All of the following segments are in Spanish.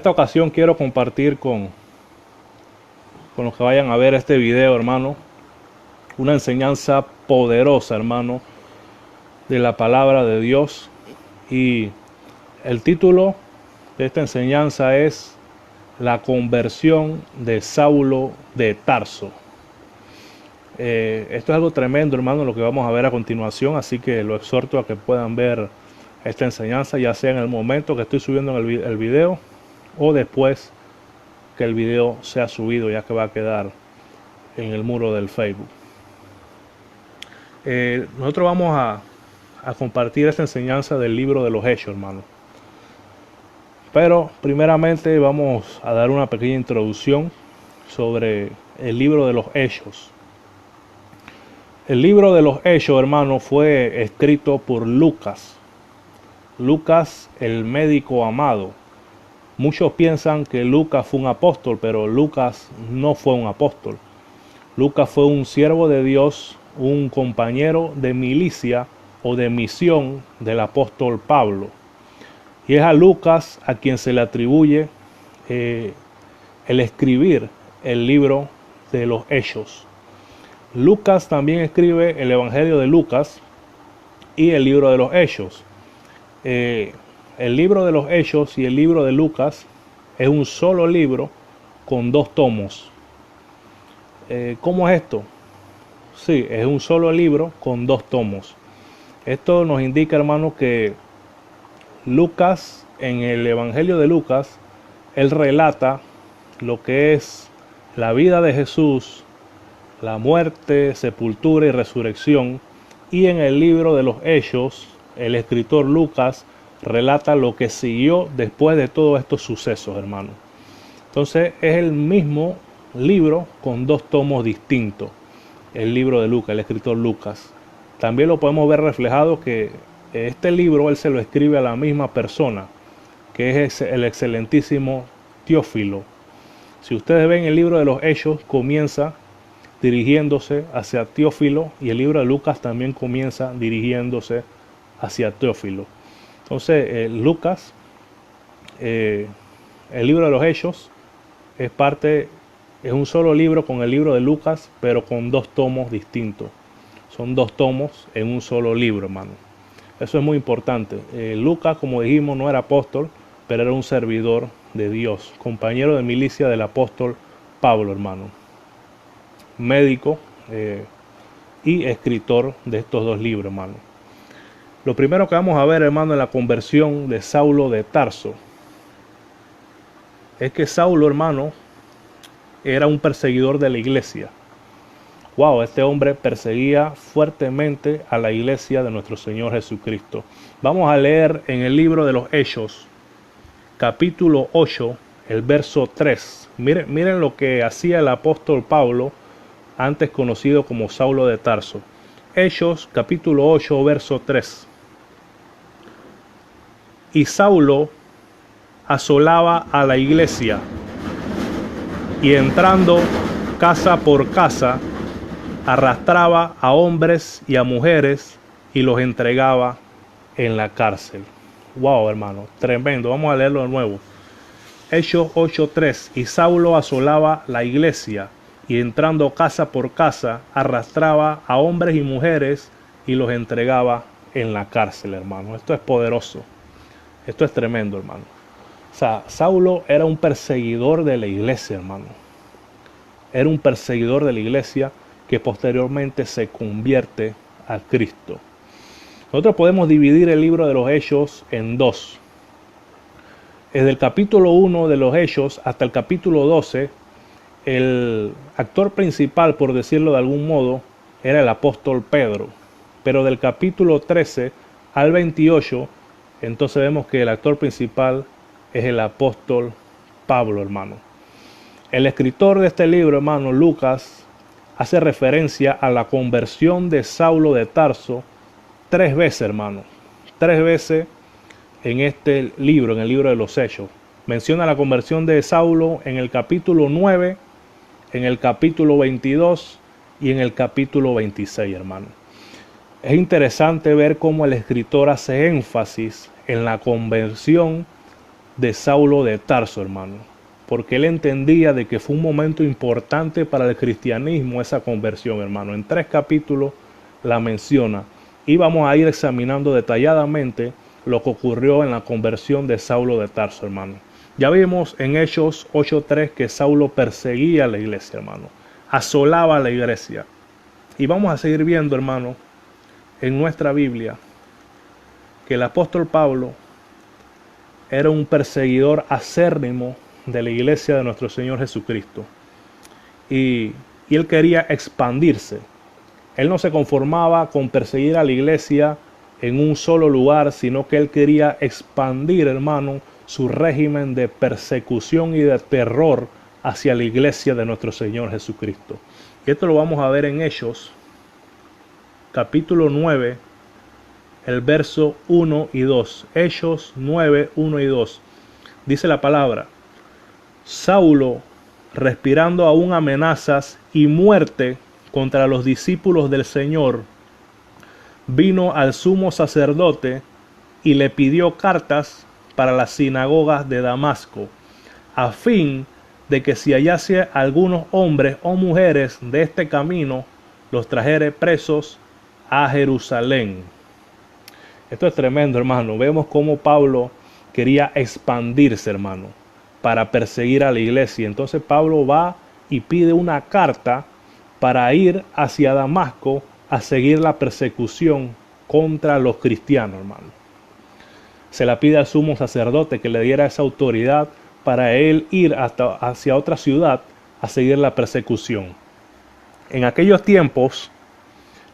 esta ocasión quiero compartir con los que vayan a ver este video, hermano, una enseñanza poderosa, hermano, de la palabra de Dios. Y el título de esta enseñanza es La conversión de Saulo de Tarso. Esto es algo tremendo, hermano, lo que vamos a ver a continuación, así que lo exhorto a que puedan ver esta enseñanza, ya sea en el momento que estoy subiendo el video o después que el video sea subido, ya que va a quedar en el muro del Facebook. Nosotros vamos a compartir esta enseñanza del libro de los Hechos, hermano. Pero primeramente vamos a dar una pequeña introducción sobre el libro de los Hechos. El libro de los Hechos, hermano, fue escrito por Lucas. Lucas, el médico amado. Muchos piensan que Lucas fue un apóstol, pero Lucas no fue un apóstol. Lucas fue un siervo de Dios, un compañero de milicia o de misión del apóstol Pablo. Y es a Lucas a quien se le atribuye el escribir el libro de los Hechos. Lucas también escribe el Evangelio de Lucas y el libro de los Hechos. El libro de los Hechos y el libro de Lucas es un solo libro con 2 tomos. ¿Cómo es esto? Sí, es un solo libro con 2 tomos. Esto nos indica, hermano, que Lucas, en el Evangelio de Lucas, él relata lo que es la vida de Jesús, la muerte, sepultura y resurrección. Y en el libro de los Hechos, el escritor Lucas relata lo que siguió después de todos estos sucesos, hermano. Entonces es el mismo libro con 2 tomos distintos. El libro de Lucas, el escritor Lucas. También lo podemos ver reflejado que este libro él se lo escribe a la misma persona, que es el excelentísimo Teófilo. Si ustedes ven el libro de los Hechos, comienza dirigiéndose hacia Teófilo, y el libro de Lucas también comienza dirigiéndose hacia Teófilo. Entonces Lucas, el libro de los Hechos es un solo libro con el libro de Lucas, pero con 2 tomos distintos. Son 2 tomos en un solo libro, hermano. Eso es muy importante. Lucas, como dijimos, no era apóstol, pero era un servidor de Dios, compañero de milicia del apóstol Pablo, hermano. Médico y escritor de estos 2 libros, hermano. Lo primero que vamos a ver, hermano, en la conversión de Saulo de Tarso, es que Saulo, hermano, era un perseguidor de la iglesia. Wow, este hombre perseguía fuertemente a la iglesia de nuestro Señor Jesucristo. Vamos a leer en el libro de los Hechos, capítulo 8, el verso 3. Miren lo que hacía el apóstol Pablo, antes conocido como Saulo de Tarso. Hechos, capítulo 8, verso 3. Y Saulo asolaba a la iglesia, y entrando casa por casa, arrastraba a hombres y a mujeres y los entregaba en la cárcel. Wow, hermano, tremendo. Vamos a leerlo de nuevo. Hechos 8:3. Y Saulo asolaba la iglesia, y entrando casa por casa, arrastraba a hombres y mujeres y los entregaba en la cárcel, hermano. Esto es poderoso. Esto es tremendo, hermano. O sea, Saulo era un perseguidor de la iglesia, hermano. Era un perseguidor de la iglesia que posteriormente se convierte a Cristo. Nosotros podemos dividir el libro de los Hechos en 2. Desde el capítulo 1 de los Hechos hasta el capítulo 12, el actor principal, por decirlo de algún modo, era el apóstol Pedro. Pero del capítulo 13 al 28, entonces vemos que el actor principal es el apóstol Pablo, hermano. El escritor de este libro, hermano, Lucas, hace referencia a la conversión de Saulo de Tarso 3 veces, hermano. 3 veces en este libro, en el libro de los Hechos. Menciona la conversión de Saulo en el capítulo 9, en el capítulo 22 y en el capítulo 26, hermano. Es interesante ver cómo el escritor hace énfasis en la conversión de Saulo de Tarso, hermano, porque él entendía de que fue un momento importante para el cristianismo esa conversión, hermano. En 3 capítulos la menciona y vamos a ir examinando detalladamente lo que ocurrió en la conversión de Saulo de Tarso, hermano. Ya vimos en Hechos 8:3 que Saulo perseguía a la iglesia, hermano, asolaba a la iglesia. Y vamos a seguir viendo, hermano, en nuestra Biblia, que el apóstol Pablo era un perseguidor acérrimo de la iglesia de nuestro Señor Jesucristo. Y él quería expandirse. Él no se conformaba con perseguir a la iglesia en un solo lugar, sino que él quería expandir, hermano, su régimen de persecución y de terror hacia la iglesia de nuestro Señor Jesucristo. Y esto lo vamos a ver en Hechos, capítulo 9, el verso 1 y 2. Hechos 9, 1 y 2. Dice la palabra: Saulo, respirando aún amenazas y muerte contra los discípulos del Señor, vino al sumo sacerdote y le pidió cartas para las sinagogas de Damasco, a fin de que si hallase algunos hombres o mujeres de este camino, los trajere presos a Jerusalén. Esto es tremendo, hermano. Vemos cómo Pablo quería expandirse, hermano, para perseguir a la iglesia. Entonces Pablo va y pide una carta para ir hacia Damasco a seguir la persecución contra los cristianos, hermano. Se la pide al sumo sacerdote que le diera esa autoridad para él ir hacia otra ciudad a seguir la persecución. En aquellos tiempos,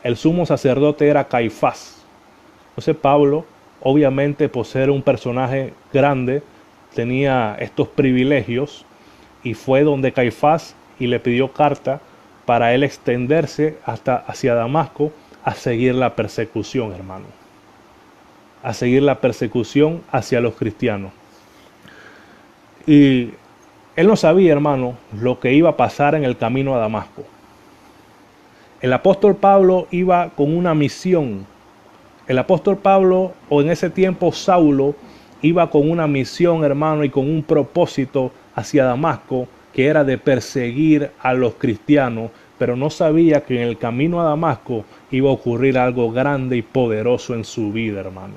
el sumo sacerdote era Caifás. Entonces Pablo, obviamente por ser un personaje grande, tenía estos privilegios y fue donde Caifás y le pidió carta para él extenderse hacia Damasco a seguir la persecución, hermano. A seguir la persecución hacia los cristianos. Y él no sabía, hermano, lo que iba a pasar en el camino a Damasco. El apóstol Pablo iba con una misión. El apóstol Pablo, o en ese tiempo Saulo, iba con una misión, hermano, y con un propósito hacia Damasco, que era de perseguir a los cristianos, pero no sabía que en el camino a Damasco iba a ocurrir algo grande y poderoso en su vida, hermano.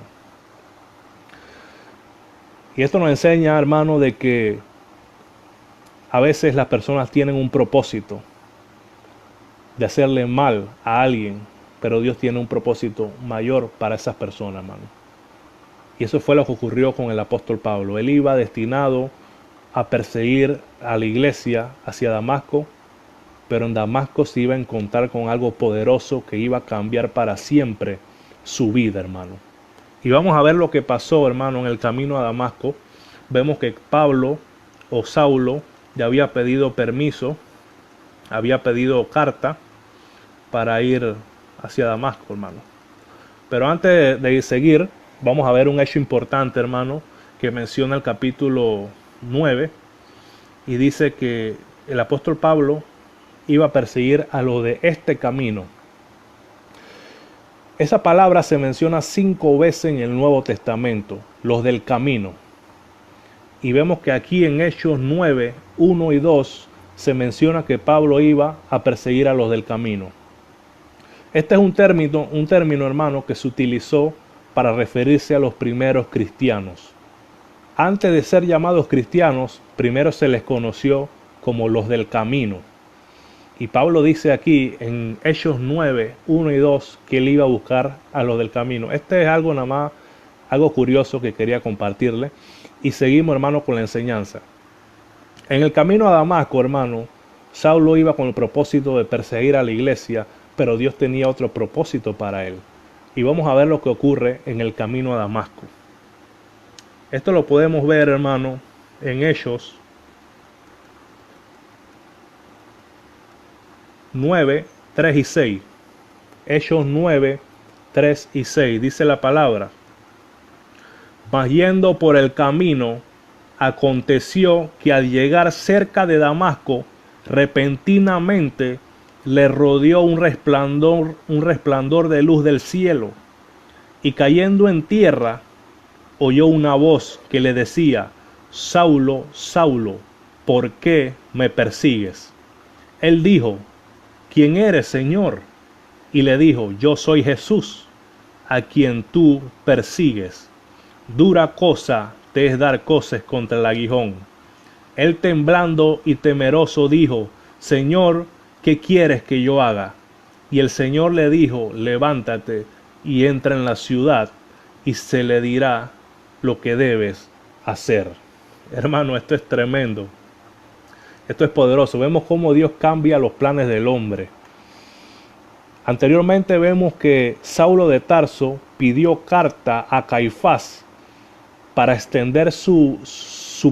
Y esto nos enseña, hermano, de que a veces las personas tienen un propósito de hacerle mal a alguien, pero Dios tiene un propósito mayor para esas personas, hermano. Y eso fue lo que ocurrió con el apóstol Pablo. Él iba destinado a perseguir a la iglesia hacia Damasco, pero en Damasco se iba a encontrar con algo poderoso que iba a cambiar para siempre su vida, hermano. Y vamos a ver lo que pasó, hermano, en el camino a Damasco. Vemos que Pablo o Saulo ya había pedido permiso, había pedido carta para ir hacia Damasco, hermano. Pero antes de seguir, vamos a ver un hecho importante, hermano, que menciona el capítulo 9 y dice que el apóstol Pablo iba a perseguir a los de este camino. Esa palabra se menciona 5 veces en el Nuevo Testamento, los del camino. Y vemos que aquí en Hechos 9, 1 y 2 se menciona que Pablo iba a perseguir a los del camino. Este es un término, hermano, que se utilizó para referirse a los primeros cristianos. Antes de ser llamados cristianos, primero se les conoció como los del camino. Y Pablo dice aquí en Hechos 9, 1 y 2 que él iba a buscar a los del camino. Este es algo nada más, algo curioso que quería compartirle. Y seguimos, hermano, con la enseñanza. En el camino a Damasco, hermano, Saulo iba con el propósito de perseguir a la iglesia, pero Dios tenía otro propósito para él. Y vamos a ver lo que ocurre en el camino a Damasco. Esto lo podemos ver, hermano, en Hechos 9, 3 y 6. Hechos 9, 3 y 6. Dice la palabra: mas yendo por el camino, aconteció que al llegar cerca de Damasco, repentinamente le rodeó un resplandor de luz del cielo, y cayendo en tierra, oyó una voz que le decía: Saulo, Saulo, ¿por qué me persigues? Él dijo, ¿quién eres, Señor? Y le dijo, yo soy Jesús, a quien tú persigues. Dura cosa te es dar coces contra el aguijón. Él temblando y temeroso dijo, Señor, ¿qué quieres que yo haga? Y el Señor le dijo, levántate y entra en la ciudad y se le dirá lo que debes hacer. Hermano, esto es tremendo. Esto es poderoso. Vemos cómo Dios cambia los planes del hombre. Anteriormente vemos que Saulo de Tarso pidió carta a Caifás para extender su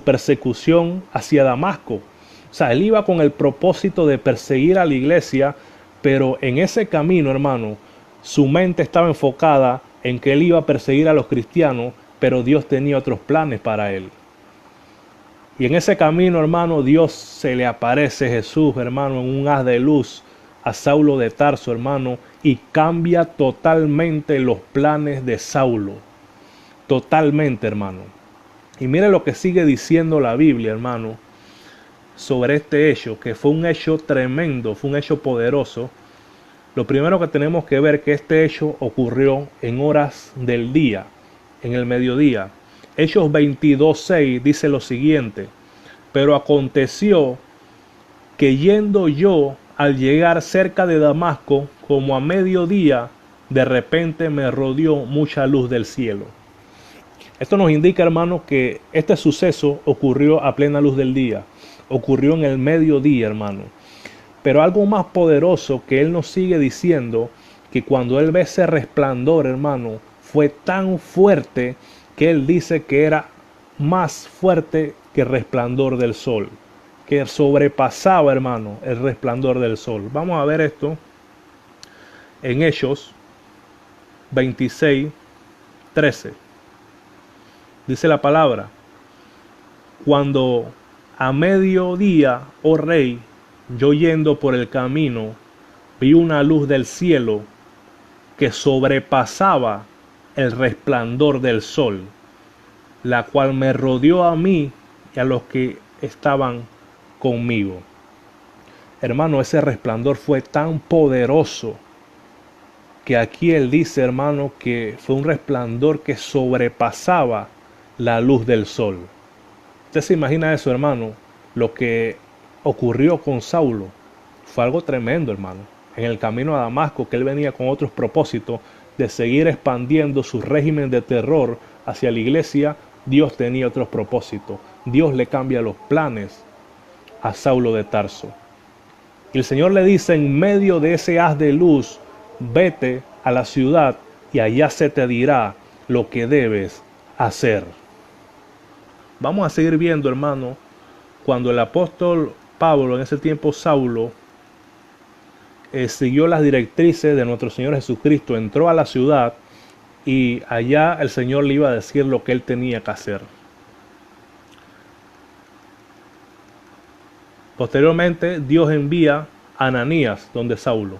persecución hacia Damasco. O sea, él iba con el propósito de perseguir a la iglesia, pero en ese camino, hermano, su mente estaba enfocada en que él iba a perseguir a los cristianos, pero Dios tenía otros planes para él. Y en ese camino, hermano, Dios se le aparece Jesús, hermano, en un haz de luz a Saulo de Tarso, hermano, y cambia totalmente los planes de Saulo. Totalmente, hermano. Y mire lo que sigue diciendo la Biblia, hermano, sobre este hecho, que fue un hecho tremendo, fue un hecho poderoso. Lo primero que tenemos que ver que este hecho ocurrió en horas del día, en el mediodía. Hechos 22:6 dice lo siguiente, pero aconteció que yendo yo al llegar cerca de Damasco, como a mediodía, de repente me rodeó mucha luz del cielo. Esto nos indica, hermano, que este suceso ocurrió a plena luz del día, ocurrió en el mediodía, hermano. Pero algo más poderoso que él nos sigue diciendo, que cuando él ve ese resplandor, hermano, fue tan fuerte que él dice que era más fuerte que el resplandor del sol, que sobrepasaba, hermano, el resplandor del sol. Vamos a ver esto en Hechos 26:13. Dice la palabra, cuando a mediodía, oh rey, yo yendo por el camino, vi una luz del cielo que sobrepasaba el resplandor del sol, la cual me rodeó a mí y a los que estaban conmigo. Hermano, ese resplandor fue tan poderoso que aquí él dice, hermano, que fue un resplandor que sobrepasaba la luz del sol. Usted se imagina eso, hermano, lo que ocurrió con Saulo. Fue algo tremendo, hermano. En el camino a Damasco, que él venía con otros propósitos de seguir expandiendo su régimen de terror hacia la iglesia, Dios tenía otros propósitos. Dios le cambia los planes a Saulo de Tarso. Y el Señor le dice en medio de ese haz de luz, vete a la ciudad y allá se te dirá lo que debes hacer. Vamos a seguir viendo, hermano, cuando el apóstol Pablo, en ese tiempo Saulo, siguió las directrices de nuestro Señor Jesucristo, entró a la ciudad y allá el Señor le iba a decir lo que él tenía que hacer. Posteriormente, Dios envía a Ananías donde Saulo.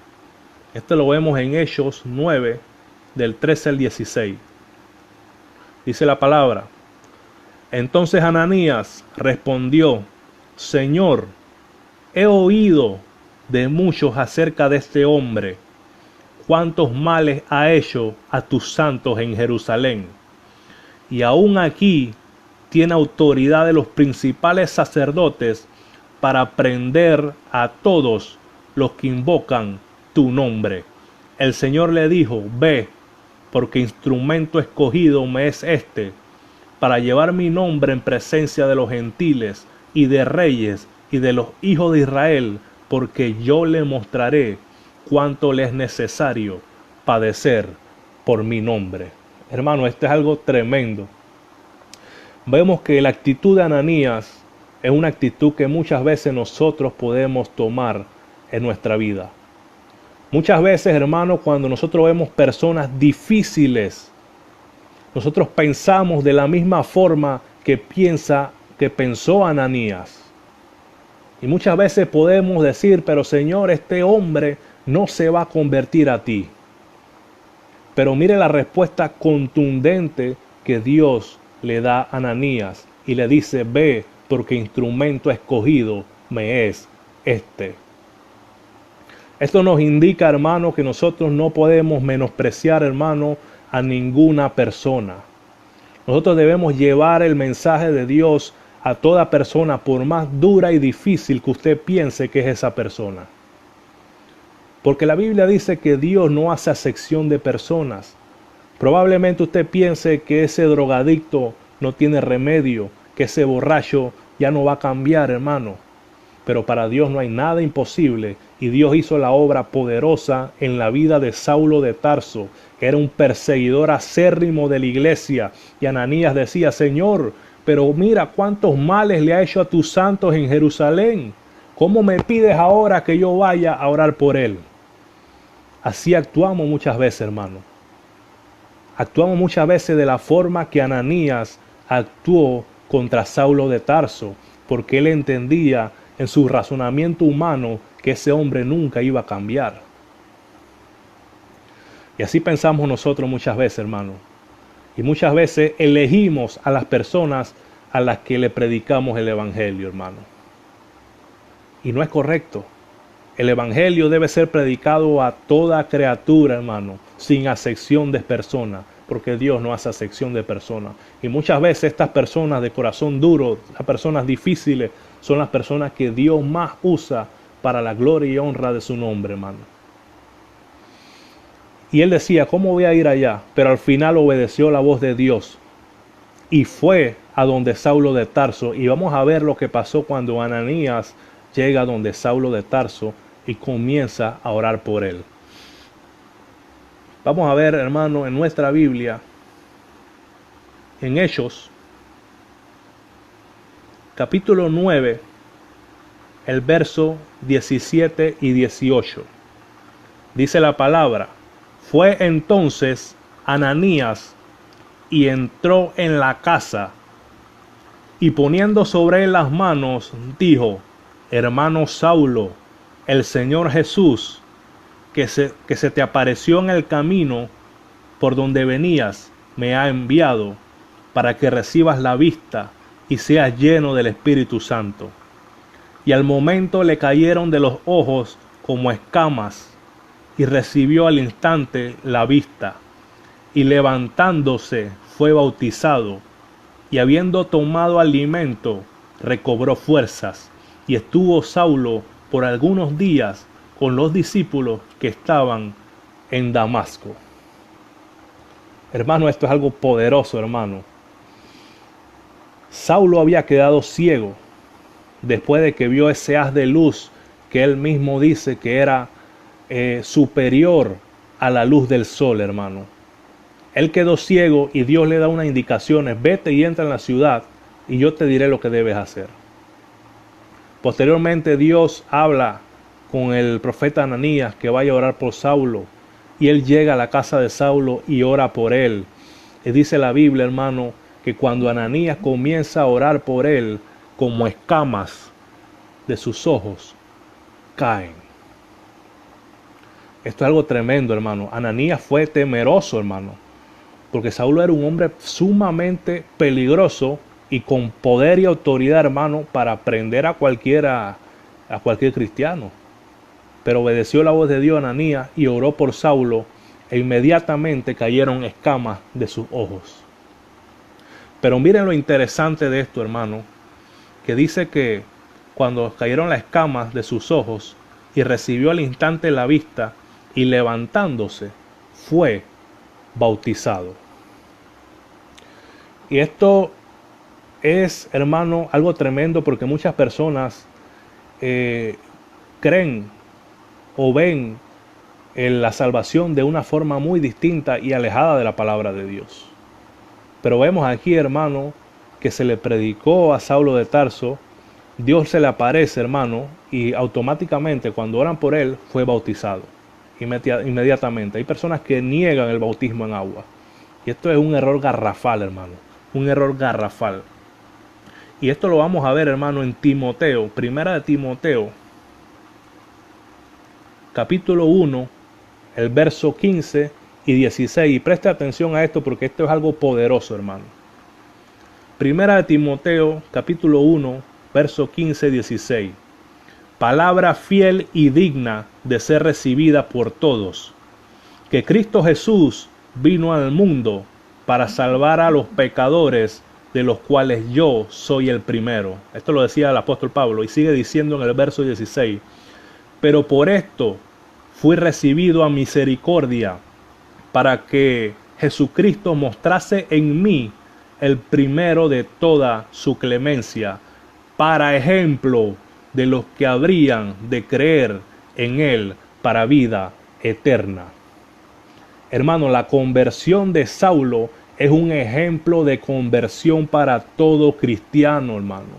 Esto lo vemos en Hechos 9, del 13 al 16. Dice la palabra, entonces Ananías respondió, Señor, he oído de muchos acerca de este hombre, cuántos males ha hecho a tus santos en Jerusalén. Y aún aquí tiene autoridad de los principales sacerdotes para prender a todos los que invocan tu nombre. El Señor le dijo, ve, porque instrumento escogido me es este, para llevar mi nombre en presencia de los gentiles y de reyes y de los hijos de Israel, porque yo le mostraré cuánto le es necesario padecer por mi nombre. Hermano, esto es algo tremendo. Vemos que la actitud de Ananías es una actitud que muchas veces nosotros podemos tomar en nuestra vida. Muchas veces, hermano, cuando nosotros vemos personas difíciles, nosotros pensamos de la misma forma que pensó Ananías. Y muchas veces podemos decir, pero Señor, este hombre no se va a convertir a ti. Pero mire la respuesta contundente que Dios le da a Ananías y le dice: ve, porque instrumento escogido me es este. Esto nos indica, hermano, que nosotros no podemos menospreciar, hermano, a ninguna persona. Nosotros debemos llevar el mensaje de Dios a toda persona, por más dura y difícil que usted piense que es esa persona. Porque la Biblia dice que Dios no hace acepción de personas. Probablemente usted piense que ese drogadicto no tiene remedio, que ese borracho ya no va a cambiar, hermano. Pero para Dios no hay nada imposible, y Dios hizo la obra poderosa en la vida de Saulo de Tarso. Era un perseguidor acérrimo de la iglesia, y Ananías decía: Señor, pero mira cuántos males le ha hecho a tus santos en Jerusalén. ¿Cómo me pides ahora que yo vaya a orar por él? Así actuamos muchas veces, hermano. Actuamos muchas veces de la forma que Ananías actuó contra Saulo de Tarso, porque él entendía en su razonamiento humano que ese hombre nunca iba a cambiar. Y así pensamos nosotros muchas veces, hermano. Y muchas veces elegimos a las personas a las que le predicamos el evangelio, hermano. Y no es correcto. El evangelio debe ser predicado a toda criatura, hermano, sin acepción de persona, porque Dios no hace acepción de personas. Y muchas veces estas personas de corazón duro, las personas difíciles, son las personas que Dios más usa para la gloria y honra de su nombre, hermano. Y él decía: ¿cómo voy a ir allá? Pero al final obedeció la voz de Dios y fue a donde Saulo de Tarso. Y vamos a ver lo que pasó cuando Ananías llega a donde Saulo de Tarso y comienza a orar por él. Vamos a ver, hermano, en nuestra Biblia, en Hechos, capítulo 9, el verso 17 y 18. Dice la palabra: fue entonces Ananías y entró en la casa, y poniendo sobre él las manos, dijo: hermano Saulo, el Señor Jesús, que se te apareció en el camino por donde venías, me ha enviado para que recibas la vista y seas lleno del Espíritu Santo. Y al momento le cayeron de los ojos como escamas, y recibió al instante la vista, y levantándose fue bautizado, y habiendo tomado alimento, recobró fuerzas, y estuvo Saulo por algunos días con los discípulos que estaban en Damasco. Hermano, esto es algo poderoso, hermano. Saulo había quedado ciego después de que vio ese haz de luz que él mismo dice que era superior a la luz del sol, hermano. Él quedó ciego y Dios le da unas indicaciones: vete y entra en la ciudad y yo te diré lo que debes hacer. Posteriormente Dios habla con el profeta Ananías que vaya a orar por Saulo, y él llega a la casa de Saulo y ora por él. Y dice la Biblia, hermano, que cuando Ananías comienza a orar por él, como escamas de sus ojos caen. Esto es algo tremendo, hermano. Ananías fue temeroso, hermano, porque Saulo era un hombre sumamente peligroso y con poder y autoridad, hermano, para prender a cualquier cristiano. Pero obedeció la voz de Dios Ananías y oró por Saulo, e inmediatamente cayeron escamas de sus ojos. Pero miren lo interesante de esto, hermano, que dice que cuando cayeron las escamas de sus ojos y recibió al instante la vista, y levantándose fue bautizado. Y esto es, hermano, algo tremendo, porque muchas personas creen o ven la salvación de una forma muy distinta y alejada de la palabra de Dios. Pero vemos aquí, hermano, que se le predicó a Saulo de Tarso, Dios se le aparece, hermano, y automáticamente cuando oran por él fue bautizado. Inmediatamente. Hay personas que niegan el bautismo en agua. Y esto es un error garrafal, hermano. Un error garrafal. Y esto lo vamos a ver, hermano, en Timoteo. Primera de Timoteo, capítulo 1, el verso 15 y 16. Y preste atención a esto porque esto es algo poderoso, hermano. Primera de Timoteo, capítulo 1, verso 15-16. Palabra fiel y digna de ser recibida por todos, que Cristo Jesús vino al mundo para salvar a los pecadores, de los cuales yo soy el primero. Esto lo decía el apóstol Pablo y sigue diciendo en el verso 16. Pero por esto fui recibido a misericordia, para que Jesucristo mostrase en mí el primero de toda su clemencia, para ejemplo de los que habrían de creer en él para vida eterna. Hermano, la conversión de Saulo es un ejemplo de conversión para todo cristiano, hermano.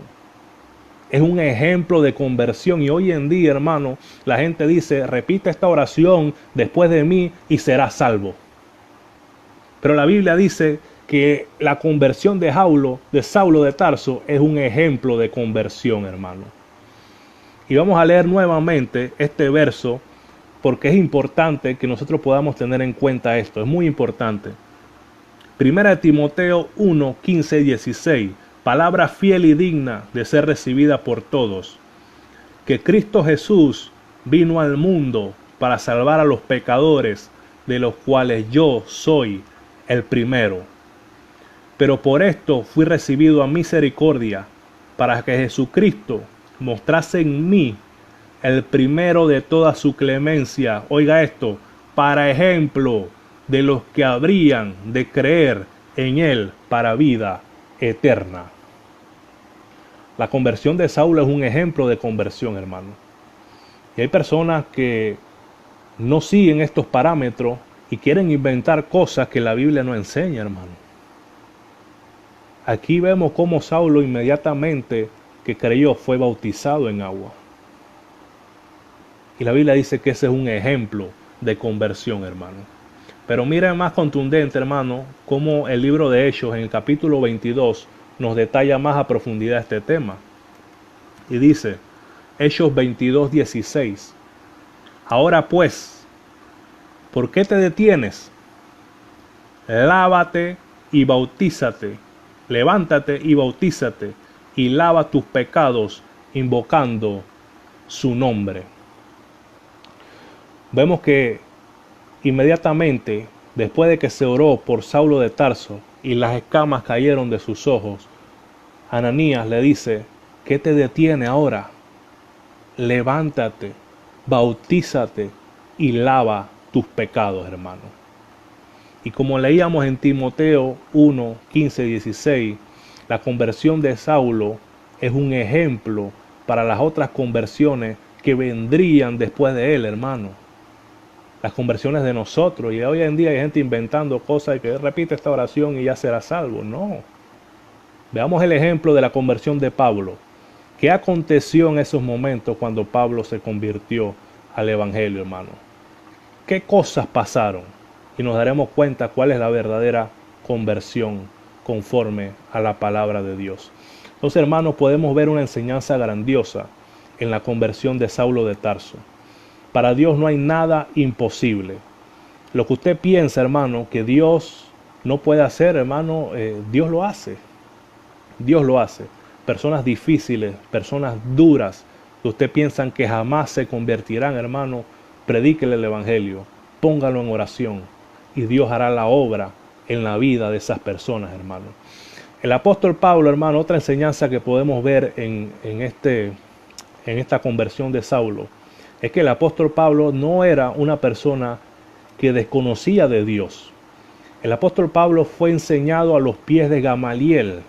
Es un ejemplo de conversión y hoy en día, hermano, la gente dice, repite esta oración después de mí y serás salvo. Pero la Biblia dice que la conversión de Saulo de Tarso es un ejemplo de conversión, hermano. Y vamos a leer nuevamente este verso porque es importante que nosotros podamos tener en cuenta esto. Es muy importante. Primera de Timoteo 1, 15 y 16. Palabra fiel y digna de ser recibida por todos. Que Cristo Jesús vino al mundo para salvar a los pecadores, de los cuales yo soy el primero. Pero por esto fui recibido a misericordia, para que Jesucristo mostrase en mí el primero de toda su clemencia. Oiga esto, para ejemplo de los que habrían de creer en él para vida eterna. La conversión de Saulo es un ejemplo de conversión, hermano. Y hay personas que no siguen estos parámetros y quieren inventar cosas que la Biblia no enseña, hermano. Aquí vemos cómo Saulo inmediatamente que creyó fue bautizado en agua. Y la Biblia dice que ese es un ejemplo de conversión, hermano. Pero miren más contundente, hermano, cómo el libro de Hechos en el capítulo 22 nos detalla más a profundidad este tema. Y dice, Hechos 22, 16. Ahora pues, ¿por qué te detienes? Lávate y bautízate. Levántate y bautízate y lava tus pecados invocando su nombre. Vemos que inmediatamente después de que se oró por Saulo de Tarso y las escamas cayeron de sus ojos, Ananías le dice, ¿qué te detiene ahora? Levántate, bautízate y lava tus pecados, hermano. Y como leíamos en Timoteo 1, 15, 16, la conversión de Saulo es un ejemplo para las otras conversiones que vendrían después de él, hermano. Las conversiones de nosotros. Y hoy en día hay gente inventando cosas que repite esta oración y ya será salvo. No. Veamos el ejemplo de la conversión de Pablo. ¿Qué aconteció en esos momentos cuando Pablo se convirtió al Evangelio, hermano? ¿Qué cosas pasaron? Y nos daremos cuenta cuál es la verdadera conversión conforme a la palabra de Dios. Entonces, hermanos, podemos ver una enseñanza grandiosa en la conversión de Saulo de Tarso. Para Dios no hay nada imposible. Lo que usted piensa, hermano, que Dios no puede hacer, hermano, Dios lo hace. Dios lo hace. Personas difíciles, personas duras, que usted piensan que jamás se convertirán, hermano, predíquele el Evangelio, póngalo en oración y Dios hará la obra en la vida de esas personas, hermano. El apóstol Pablo, hermano, otra enseñanza que podemos ver en esta conversión de Saulo, es que el apóstol Pablo no era una persona que desconocía de Dios. El apóstol Pablo fue enseñado a los pies de Gamaliel.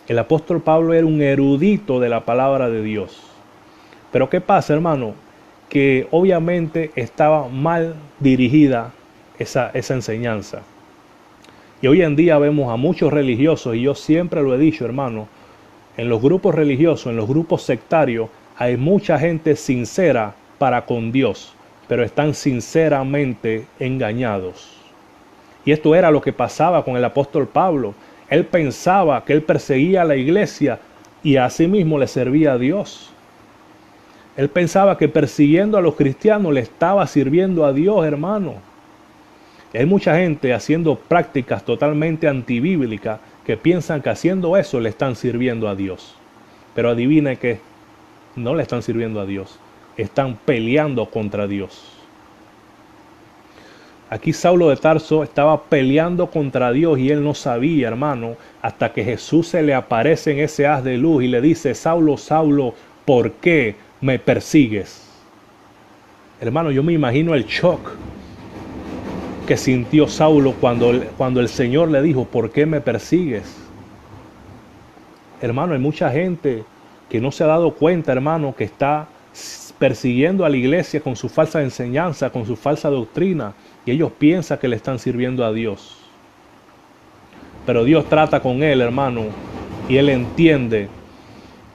El apóstol Pablo era un erudito de la palabra de Dios. Pero ¿qué pasa, hermano? Que obviamente estaba mal dirigida esa enseñanza. Y hoy en día vemos a muchos religiosos, y yo siempre lo he dicho, hermano, en los grupos religiosos, en los grupos sectarios, hay mucha gente sincera para con Dios, pero están sinceramente engañados. Y esto era lo que pasaba con el apóstol Pablo. Él pensaba que él perseguía a la iglesia y asimismo le servía a Dios. Él pensaba que persiguiendo a los cristianos le estaba sirviendo a Dios, hermano. Y hay mucha gente haciendo prácticas totalmente antibíblicas que piensan que haciendo eso le están sirviendo a Dios. Pero adivine que no le están sirviendo a Dios, están peleando contra Dios. Aquí Saulo de Tarso estaba peleando contra Dios y él no sabía, hermano, hasta que Jesús se le aparece en ese haz de luz y le dice: Saulo, Saulo, ¿por qué me persigues? Hermano, yo me imagino el shock que sintió Saulo cuando el Señor le dijo: ¿por qué me persigues? Hermano, hay mucha gente que no se ha dado cuenta, hermano, que está persiguiendo a la iglesia con su falsa enseñanza, con su falsa doctrina, y ellos piensan que le están sirviendo a Dios. Pero Dios trata con él, hermano, y él entiende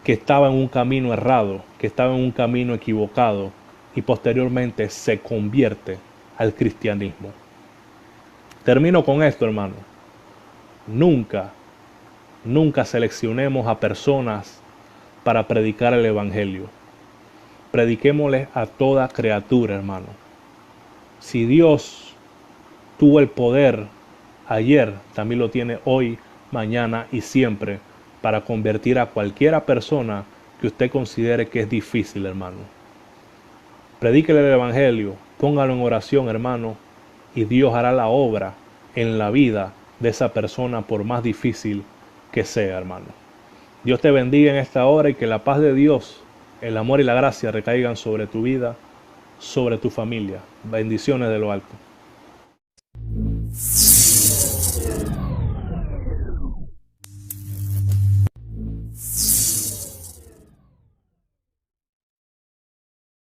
que estaba en un camino errado, que estaba en un camino equivocado, y posteriormente se convierte al cristianismo. Termino con esto, hermano. Nunca seleccionemos a personas para predicar el evangelio. Prediquémosle a toda criatura, hermano. Si Dios tuvo el poder ayer, también lo tiene hoy, mañana y siempre para convertir a cualquiera persona que usted considere que es difícil, hermano. Predíquele el evangelio, póngalo en oración, hermano, y Dios hará la obra en la vida de esa persona, por más difícil que sea, hermano. Dios te bendiga en esta hora y que la paz de Dios, el amor y la gracia recaigan sobre tu vida, sobre tu familia. Bendiciones de lo alto.